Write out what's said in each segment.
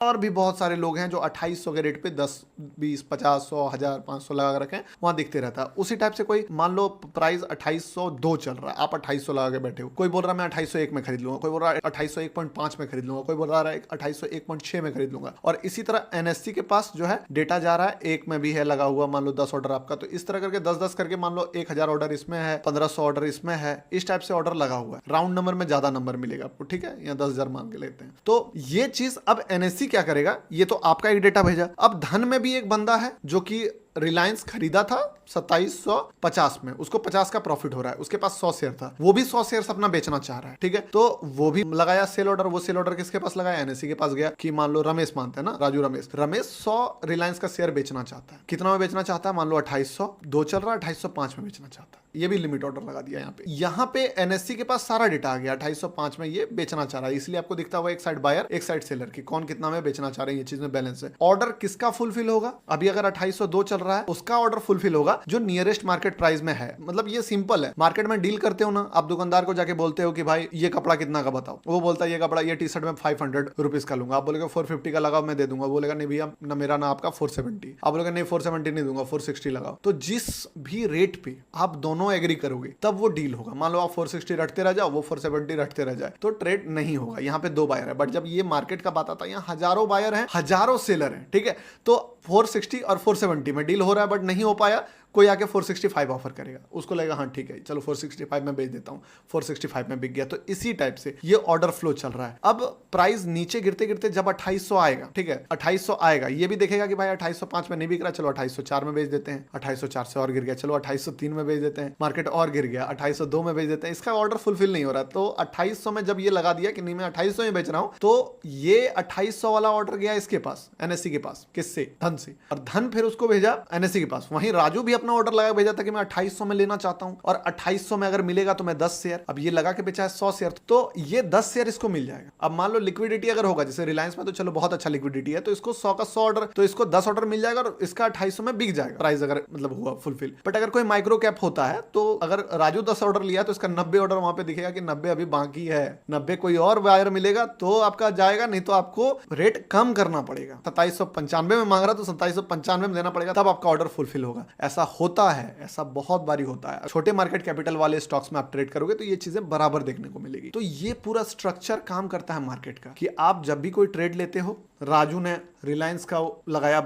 और भी बहुत सारे लोग हैं जो 2800 के रेट पे 10, 20, 50, 100, 1000, 500 लगा के रखे हैं, वहां दिखते रहता है। उसी टाइप से कोई मान लो प्राइस 2802 चल रहा है, आप 2800 लगा के बैठे हो, कोई बोल रहा है मैं 2801 में खरीद लूंगा, कोई बोल रहा है 2801.5 में खरीद लूंगा, कोई बोल रहा है 2801.6 में खरीद लूंगा। और इसी तरह एनएससी के पास जो है डेटा जा रहा है, एक में भी है लगा हुआ, मान लो 10 ऑर्डर आपका, तो इस तरह करके 10-10 करके मान लो 1000 ऑर्डर इसमें है, 1500 ऑर्डर इसमें है, इस टाइप से ऑर्डर लगा हुआ है। राउंड नंबर में ज्यादा नंबर मिलेगा आपको, ठीक है, या 10,000 मान के लेते हैं। तो ये चीज अब एनएससी क्या करेगा, ये तो आपका एक डेटा भेजा। अब धन में भी एक बंदा है जो कि रिलायंस खरीदा था 2750 में, उसको 50 का प्रॉफिट हो रहा है, उसके पास 100 शेयर था, वो भी 100 शेयर अपना बेचना चाह रहा है, ठीक है, तो वो भी लगाया सेल ऑर्डर। वो सेल ऑर्डर किसके पास लगाया, एनएससी के पास गया कि मान लो रमेश मानते हैं ना, राजू रमेश 100 रिलायंस का शेयर बेचना चाहता है। कितना में बेचना चाहता है, मान लो 2802 चल रहा है, 2805 में बेचना चाहता है, ये भी लिमिट ऑर्डर लगा दिया यहाँ पे एनएससी के पास सारा डेटा आ गया, 2805 में ये बेचना चाह रहा है, इसलिए आपको दिखता हुआ एक साइड बायर एक साइड सेलर की, कौन कितना में बेचना चाह रहे हैं, ये चीज में बैलेंस है। ऑर्डर किसका फुलफिल होगा, अभी अगर 2802 चल रहा है उसका ऑर्डर फुलफिल होगा जो नियरेस्ट मार्केट प्राइस में है। मतलब ये सिंपल है, मार्केट में डील करते हो ना आप, दुकानदार को जाके बोलते हो कि भाई ये कपड़ा कितना का बताओ, वो बोलता है ये कपड़ा ये टी शर्ट में 500 रुपीज का लूंगा, आप बोलेगा 450 का लगाओ मैं दे दूंगा, बोलेगा नहीं भैया ना मेरा ना आपका 470, आप बोलेगा नहीं 470 नहीं दूंगा 460 लगाओ। तो जिस भी रेट पे आप दोनों एग्री करोगे तब वो डील होगा। मान लो आप 460 रटते रह जाओ, वो 470 रटते रह जाए, तो ट्रेड नहीं होगा। यहाँ पे 2 बायर है, बट जब ये मार्केट का बात आता है यहाँ हजारों बायर हैं, हजारों सेलर हैं, ठीक है, तो 460 और 470 में डील हो रहा है बट नहीं हो पाया, कोई आके 465 ऑफर करेगा, उसको लगेगा हाँ ठीक है चलो 465 में बेच देता हूँ, 465 में बिक गया। तो इसी टाइप से ये ऑर्डर फ्लो चल रहा है। अब प्राइस नीचे गिरते गिरते जब 2800 आएगा, ठीक है 2800 आएगा, ये भी देखेगा कि भाई 2805 में नहीं बिक रहा, चलो 2804 में बेच देते हैं, 2804 से और गिर गया, चलो 2803 में बेच देते हैं, मार्केट और गिर गया 2802 में बेच देते हैं, इसका ऑर्डर फुलफिल नहीं हो रहा। तो 2800 में जब ये लगा दिया कि नहीं मैं 2800 में बेच रहा हूं, तो ये 2800 वाला ऑर्डर गया इसके पास, एनएससी के पास, किससे, धन से, और धन फिर उसको भेजा एनएससी के पास। वहीं राजू भी अपना ऑर्डर लगा भेजा था कि मैं 2800 में लेना चाहता हूं और 2800 में अगर मिलेगा तो मैं 10 शेयर, अब ये लगा के बेचा है 100 शेयर, तो ये 10 शेयर इसको मिल जाएगा। अब मान लो लिक्विडिटी अगर होगा, जैसे रिलायंस में तो चलो बहुत अच्छा लिक्विडिटी है, तो इसको 100 का 100 ऑर्डर, तो इसको 10 ऑर्डर मिल जाएगा और इसका 2800 में बिक जाएगा, प्राइस अगर मतलब हुआ फुलफिल। बट अगर कोई माइक्रो कैप होता है, तो अगर राजू 10 ऑर्डर लिया तो इसका 90 ऑर्डर वहां पे दिखेगा कि 90 अभी बाकी है, 90 कोई और बायर मिलेगा तो आपका जाएगा, नहीं तो आपको रेट कम करना पड़ेगा। 2795 में मांग रहा तो 2795 में देना पड़ेगा, तब आपका ऑर्डर फुलफिल होगा। ऐसा होता है, ऐसा बहुत बारी होता है। छोटे मार्केट कैपिटल वाले स्टॉक्स में आप ट्रेड करोगे तो ये चीजें बराबर देखने को मिलेगी। तो ये पूरा स्ट्रक्चर काम करता है मार्केट का कि आप जब भी कोई ट्रेड लेते हो, राजू ने रिलायंस का लगाया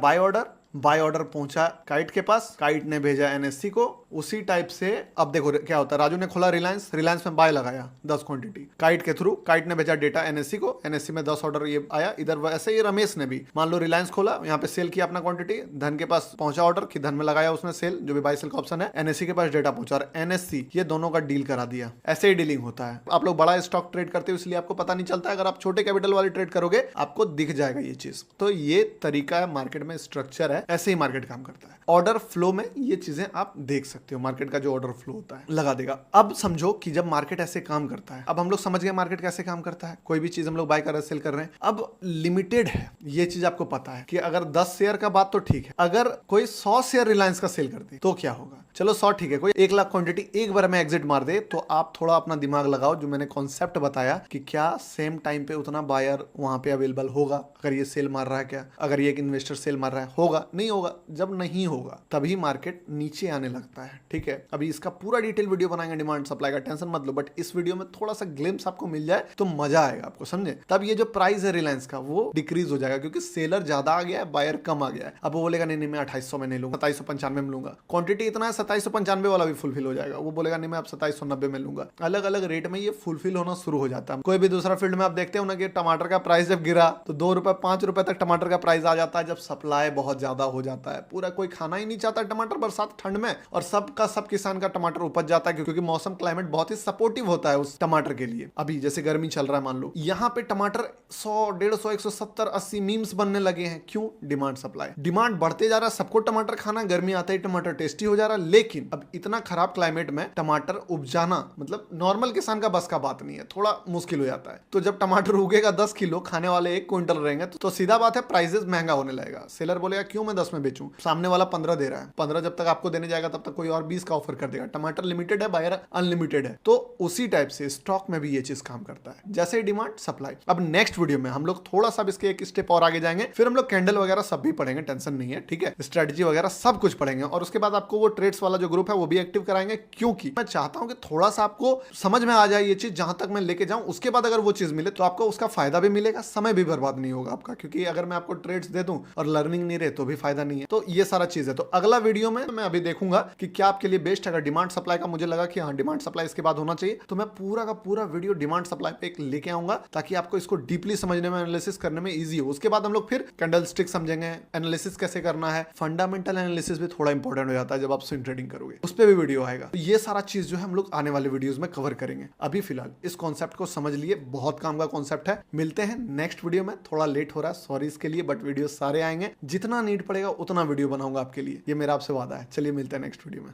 बाय ऑर्डर पहुंचा काइट के पास, काइट ने भेजा एनएससी को, उसी टाइप से अब देखो क्या होता है, राजू ने खोला रिलायंस में बाय लगाया 10 क्वांटिटी काइट के थ्रू, काइट ने भेजा डेटा एनएससी को, एनएससी में 10 ऑर्डर ये आया इधर। वैसे ही रमेश ने भी मान लो रिलायंस खोला, यहाँ पे सेल किया अपना क्वांटिटी, धन के पास पहुंचा ऑर्डर कि धन में लगाया उसने सेल, जो भी बाय सेल का ऑप्शन है, एनएससी के पास डेटा पहुंचा और एनएससी ये दोनों का डील करा दिया। ऐसे ही डीलिंग होता है। आप लोग बड़ा स्टॉक ट्रेड करते हो इसलिए आपको पता नहीं चलता, अगर आप छोटे कैपिटल वाले ट्रेड करोगे आपको दिख जाएगा ये चीज। तो ये तरीका है, मार्केट में स्ट्रक्चर है, ऐसे ही मार्केट काम करता है। ऑर्डर फ्लो में ये चीजें आप देख सकते हो, मार्केट का जो ऑर्डर फ्लो होता है लगा देगा। अब समझो कि जब मार्केट ऐसे काम करता है, अब हम लोग समझ गए मार्केट कैसे काम करता है, कोई भी चीज हम लोग बाय कर रहे हैं सेल कर रहे हैं, अब लिमिटेड है ये चीज आपको पता है कि अगर 10 शेयर का बात तो ठीक है, अगर कोई 100 शेयर रिलायंस का सेल कर दे तो क्या होगा, चलो 100 ठीक है, कोई 1 लाख क्वांटिटी एक बार में एग्जिट मार दे, तो आप थोड़ा अपना दिमाग लगाओ, जो मैंने कॉन्सेप्ट बताया कि क्या सेम टाइम पे उतना बायर वहां पे अवेलेबल होगा अगर ये सेल मार रहा है, क्या अगर ये एक इन्वेस्टर सेल मार रहा है, होगा नहीं होगा, जब नहीं होगा तभी मार्केट नीचे आने लगता है, ठीक है। अभी इसका पूरा डिटेल वीडियो बनाएंगे डिमांड सप्लाई का, टेंशन मत लो, बट इस वीडियो में थोड़ा सा ग्लिम्स आपको मिल जाए तो मजा आएगा आपको, समझे। तब ये जो प्राइस है रिलायंस का वो डिक्रीज हो जाएगा, क्योंकि सेलर ज्यादा आ गया है, बायर कम आ गया है। अब वो बोलेगा नहीं मैं 2800 में नहीं लूंगा, 2795 में लूंगा, क्वांटिटी इतना है 2795 वाला भी फुलफिल हो जाएगा, वो बोलेगा नहीं मैं अब 2790 में लूंगा। अलग अलग रेट में ये फुलफिल होना शुरू हो जाता है। कोई भी दूसरा फील्ड में आप देखते हो ना कि टमाटर का प्राइस जब गिरा तो 2 रुपए 5 रुपए तक टमाटर का प्राइस आ जाता है, जब सप्लाई बहुत ज्यादा हो जाता है, पूरा कोई खाना ही नहीं चाहता टमाटर बरसात ठंड में, और सब किसान का टमाटर उपज जाता है, क्योंकि मौसम क्लाइमेट बहुत ही सपोर्टिव होता है उस टमाटर के लिए। अभी जैसे गर्मी चल रहा है, मान लो यहाँ पे टमाटर 100 150 170 80 मीम्स बनने लगे हैं, क्यों, डिमांड सप्लाई, डिमांड बढ़ते जा रहा है, सबको टमाटर खाना, गर्मी आते ही टमाटर टेस्टी हो जा रहा है। लेकिन अब इतना खराब क्लाइमेट में टमाटर उपजाना मतलब नॉर्मल किसान का बस का बात नहीं है, थोड़ा मुश्किल हो जाता है। तो जब टमाटर उगेगा 10 किलो, खाने वाले 1 क्विंटल रहेंगे, तो सीधा बात है प्राइसेस महंगा होने लगेगा। सेलर बोलेगा क्यों मैं मैं 10 में बेचूं, सामने वाला 15 दे रहा है, 15 जब तक आपको देने जाएगा तब तक कोई और 20 का ऑफर कर देगा। टमाटर लिमिटेड है, बायर अनलिमिटेड है। तो उसी टाइप से स्टॉक में भी ये चीज काम करता है, जैसे डिमांड सप्लाई। अब नेक्स्ट वीडियो में हम लोग थोड़ा सा इसके एक स्टेप और आगे जाएंगे, फिर हम लोग कैंडल वगैरह सब भी पढ़ेंगे, टेंशन नहीं है, ठीक है, स्ट्रेटजी वगैरह सब कुछ पढ़ेंगे। और उसके बाद आपको वो ट्रेड्स वाला जो ग्रुप है वो भी एक्टिव कराएंगे, क्योंकि मैं चाहता हूं कि थोड़ा सा आपको समझ में आ जाए ये चीज, जहां तक मैं लेके जाऊं। उसके बाद अगर वो चीज मिले तो आपको उसका फायदा भी मिलेगा, समय भी बर्बाद नहीं होगा आपका, क्योंकि अगर मैं आपको ट्रेड्स दे दूं और लर्निंग नहीं रहे तो भी फायदा नहीं है। तो ये सारा चीज है। तो अगला वीडियो में मैं अभी देखूंगा कि क्या आपके लिए बेस्ट है। अगर डिमांड सप्लाई का मुझे लगा कि हाँ डिमांड सप्लाई इसके बाद होना चाहिए, तो मैं पूरा का पूरा वीडियो डिमांड सप्लाई पे एक लेके आऊंगा, ताकि आपको इसको डीपली समझने में, एनालिसिस करने में इजी हो। उसके बाद हम लोग फिर कैंडल स्टिक समझेंगे, एनालिसिस कैसे करना है, फंडामेंटल एनालिसिस भी थोड़ा इंपॉर्टेंट हो जाता है जब आप स्विंग ट्रेडिंग करोगे, उस पर भी वीडियो आएगा। तो ये सारा चीज जो है हम लोग आने वाले वीडियोस में कवर करेंगे। अभी फिलहाल इस कॉन्सेप्ट को समझ लिए, बहुत काम का कॉन्सेप्ट है। मिलते हैं नेक्स्ट वीडियो में, थोड़ा लेट हो रहा है, सॉरी इसके लिए, बट वीडियो सारे आएंगे, जितना नीड पड़ेगा उतना वीडियो बनाऊंगा आपके लिए, ये मेरा आपसे वादा है। चलिए मिलते हैं नेक्स्ट वीडियो में।